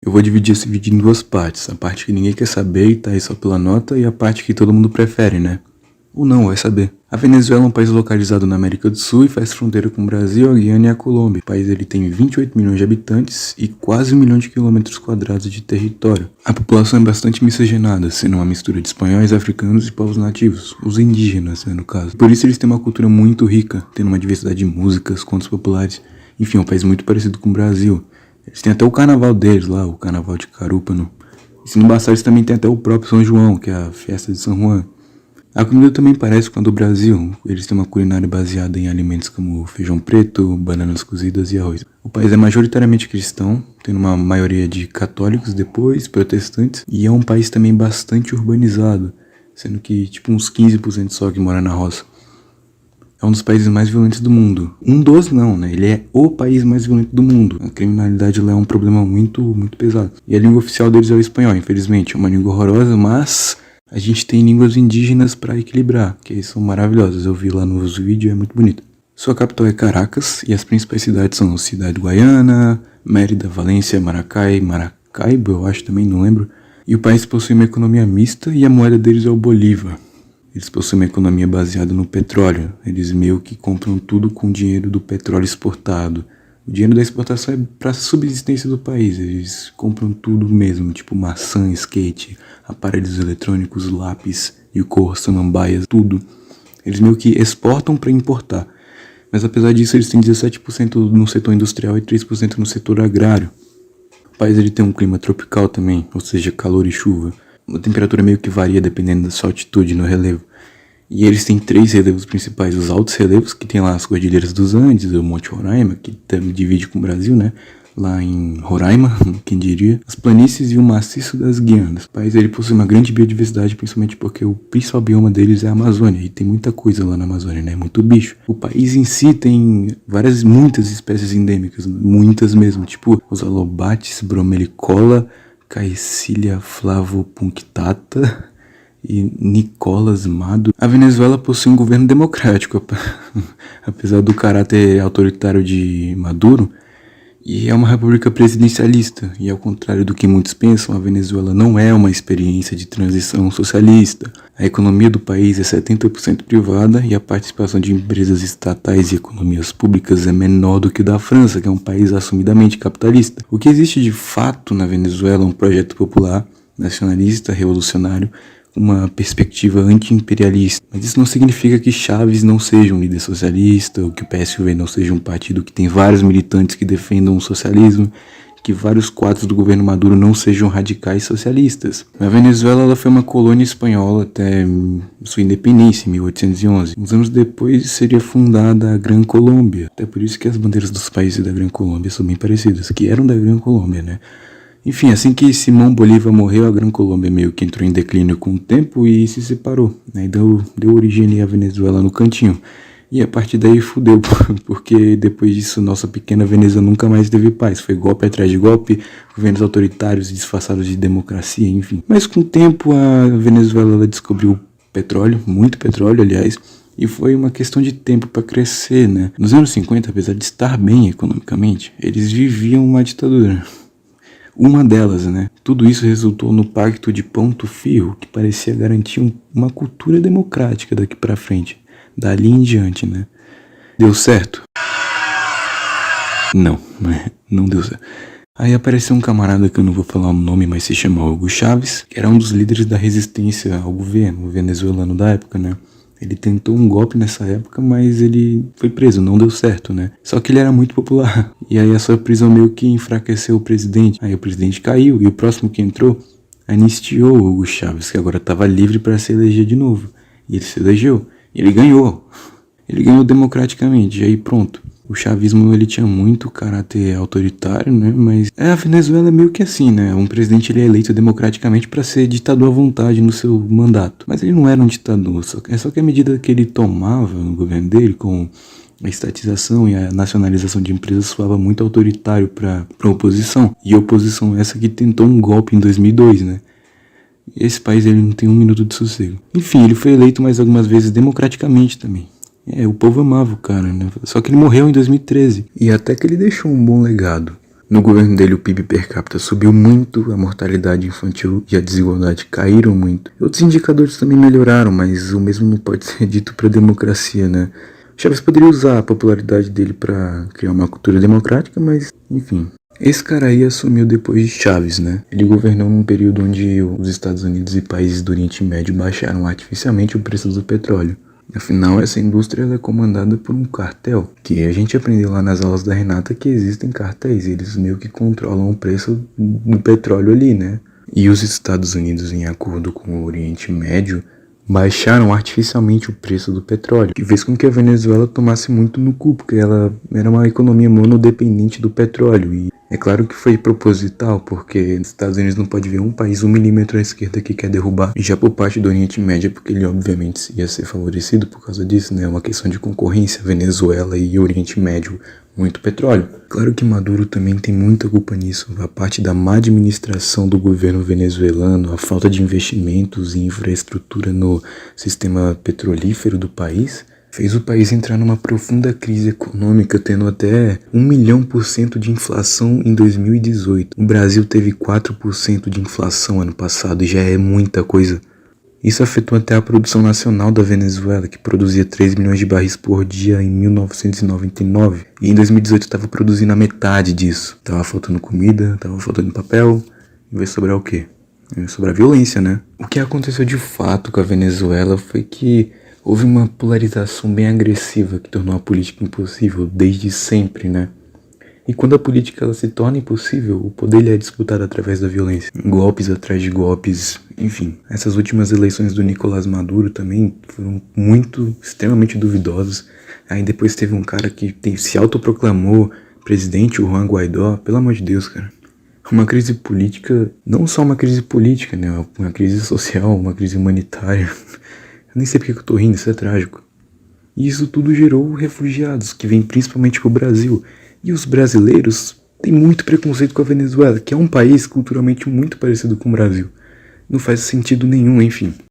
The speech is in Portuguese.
Eu vou dividir esse vídeo em duas partes. A parte que ninguém quer saber e tá aí só pela nota, e a parte que todo mundo prefere, né? Ou não, vai saber. A Venezuela é um país localizado na América do Sul e faz fronteira com o Brasil, a Guiana e a Colômbia. O país ele tem 28 milhões de habitantes e quase 1 milhão de quilômetros quadrados de território. A população é bastante miscigenada, sendo uma mistura de espanhóis, africanos e povos nativos, os indígenas, né, no caso. Por isso eles têm uma cultura muito rica, tendo uma diversidade de músicas, contos populares. Enfim, é um país muito parecido com o Brasil. Eles têm até o carnaval deles lá, o carnaval de Carúpano. E se não bastar, eles também têm até o próprio São João, que é a festa de São Juan. A comida também parece com a do Brasil. Eles têm uma culinária baseada em alimentos como feijão preto, bananas cozidas e arroz. O país é majoritariamente cristão, tendo uma maioria de católicos, depois protestantes, e é um país também bastante urbanizado, sendo que tipo uns 15% só que mora na roça. É um dos países mais violentos do mundo. Um dos não, né? Ele é o país mais violento do mundo. A criminalidade lá é um problema muito pesado. E a língua oficial deles é o espanhol, infelizmente. É uma língua horrorosa, mas a gente tem línguas indígenas para equilibrar, que são maravilhosas. Eu vi lá nos vídeos, é muito bonito. Sua capital é Caracas e as principais cidades são Cidade Guaiana, Mérida, Valência, Maracay, Maracaibo, eu acho também, não lembro. E o país possui uma economia mista e a moeda deles é o Bolívar. Eles possuem uma economia baseada no petróleo. Eles meio que compram tudo com o dinheiro do petróleo exportado. O dinheiro da exportação é para a subsistência do país. Eles compram tudo mesmo, tipo maçã, skate, aparelhos eletrônicos, lápis, licor, samambaias, tudo. Eles meio que exportam para importar. Mas apesar disso, eles têm 17% no setor industrial e 3% no setor agrário. O país ele tem um clima tropical também, ou seja, calor e chuva. A temperatura meio que varia dependendo da sua altitude no relevo. E eles têm 3 relevos principais: os altos relevos, que tem lá as Cordilheiras dos Andes, o Monte Roraima, que também divide com o Brasil, né? Lá em Roraima, quem diria. As planícies e o maciço das Guianas. O país ele possui uma grande biodiversidade, principalmente porque o principal bioma deles é a Amazônia. E tem muita coisa lá na Amazônia, né? Muito bicho. O país em si tem muitas espécies endêmicas, muitas mesmo. Tipo os alobates, bromelicola, Caecilium flavopunctata e Nicolas Maduro. A Venezuela possui um governo democrático, apesar do caráter autoritário de Maduro, e é uma república presidencialista. E ao contrário do que muitos pensam, a Venezuela não é uma experiência de transição socialista. A economia do país é 70% privada e a participação de empresas estatais e economias públicas é menor do que o da França, que é um país assumidamente capitalista. O que existe de fato na Venezuela é um projeto popular, nacionalista, revolucionário, uma perspectiva anti-imperialista. Mas isso não significa que Chávez não seja um líder socialista, ou que o PSUV não seja um partido que tem vários militantes que defendam o socialismo, que vários quadros do governo Maduro não sejam radicais socialistas. A Venezuela ela foi uma colônia espanhola até sua independência, em 1811. Uns anos depois seria fundada a Gran Colômbia. Até por isso que as bandeiras dos países da Gran Colômbia são bem parecidas, que eram da Gran Colômbia, né? Enfim, assim que Simão Bolívar morreu, a Gran Colômbia meio que entrou em declínio com o tempo e se separou, né? E deu origem à Venezuela no cantinho. E a partir daí fudeu, porque depois disso nossa pequena Venezuela nunca mais teve paz. Foi golpe atrás de golpe, governos autoritários disfarçados de democracia, enfim. Mas com o tempo a Venezuela ela descobriu petróleo, muito petróleo aliás, e foi uma questão de tempo para crescer, né? Nos anos 50, apesar de estar bem economicamente, eles viviam uma ditadura. Uma delas, né? Tudo isso resultou no Pacto de Ponto Firro, que parecia garantir uma cultura democrática daqui pra frente, dali em diante, né? Deu certo? Não deu certo. Aí apareceu um camarada que eu não vou falar o nome, mas se chama Hugo Chávez, que era um dos líderes da resistência ao governo venezuelano da época, né? Ele tentou um golpe nessa época, mas ele foi preso, não deu certo, né? Só que ele era muito popular. E aí a sua prisão meio que enfraqueceu o presidente. Aí o presidente caiu e o próximo que entrou anistiou o Hugo Chávez, que agora estava livre para se eleger de novo. E ele se elegeu. E ele ganhou. Ele ganhou democraticamente. E aí pronto. O chavismo ele tinha muito caráter autoritário, né? Mas a Venezuela é meio que assim, né? Um presidente ele é eleito democraticamente para ser ditador à vontade no seu mandato. Mas ele não era um ditador. Só que a medida que ele tomava no governo dele, com a estatização e a nacionalização de empresas, soava muito autoritário para a oposição. E a oposição essa que tentou um golpe em 2002, né? Esse país ele não tem um minuto de sossego. Enfim, ele foi eleito mais algumas vezes democraticamente também. O povo amava o cara, né? Só que ele morreu em 2013. E até que ele deixou um bom legado. No governo dele, o PIB per capita subiu muito, a mortalidade infantil e a desigualdade caíram muito. Outros indicadores também melhoraram, mas o mesmo não pode ser dito para a democracia, né? Chávez poderia usar a popularidade dele para criar uma cultura democrática, mas enfim. Esse cara aí assumiu depois de Chávez, né? Ele governou num período onde os Estados Unidos e países do Oriente Médio baixaram artificialmente o preço do petróleo. Afinal, essa indústria ela é comandada por um cartel, que a gente aprendeu lá nas aulas da Renata que existem cartéis, eles meio que controlam o preço do petróleo ali, né? E os Estados Unidos, em acordo com o Oriente Médio, baixaram artificialmente o preço do petróleo, que fez com que a Venezuela tomasse muito no cu, porque ela era uma economia monodependente do petróleo. E é claro que foi proposital, porque os Estados Unidos não pode ver um país 1 milímetro à esquerda que quer derrubar, e já por parte do Oriente Médio, porque ele obviamente ia ser favorecido por causa disso, né? É uma questão de concorrência, Venezuela e Oriente Médio, muito petróleo. Claro que Maduro também tem muita culpa nisso, a parte da má administração do governo venezuelano, a falta de investimentos e infraestrutura no sistema petrolífero do país, fez o país entrar numa profunda crise econômica, tendo até 1 milhão% de inflação em 2018. O Brasil teve 4% de inflação ano passado e já é muita coisa. Isso afetou até a produção nacional da Venezuela, que produzia 3 milhões de barris por dia em 1999. E em 2018 estava produzindo a metade disso. Tava faltando comida, tava faltando papel. E vai sobrar o quê? Vai sobrar violência, né? O que aconteceu de fato com a Venezuela foi que houve uma polarização bem agressiva que tornou a política impossível desde sempre, né? E quando a política ela se torna impossível, o poder ele é disputado através da violência. Golpes atrás de golpes, enfim. Essas últimas eleições do Nicolás Maduro também foram extremamente duvidosas. Aí depois teve um cara que se autoproclamou presidente, o Juan Guaidó. Pelo amor de Deus, cara. Uma crise política, não só uma crise política, né? Uma crise social, uma crise humanitária. Eu nem sei porque que eu tô rindo, isso é trágico. E isso tudo gerou refugiados, que vêm principalmente pro Brasil. E os brasileiros têm muito preconceito com a Venezuela, que é um país culturalmente muito parecido com o Brasil. Não faz sentido nenhum, enfim.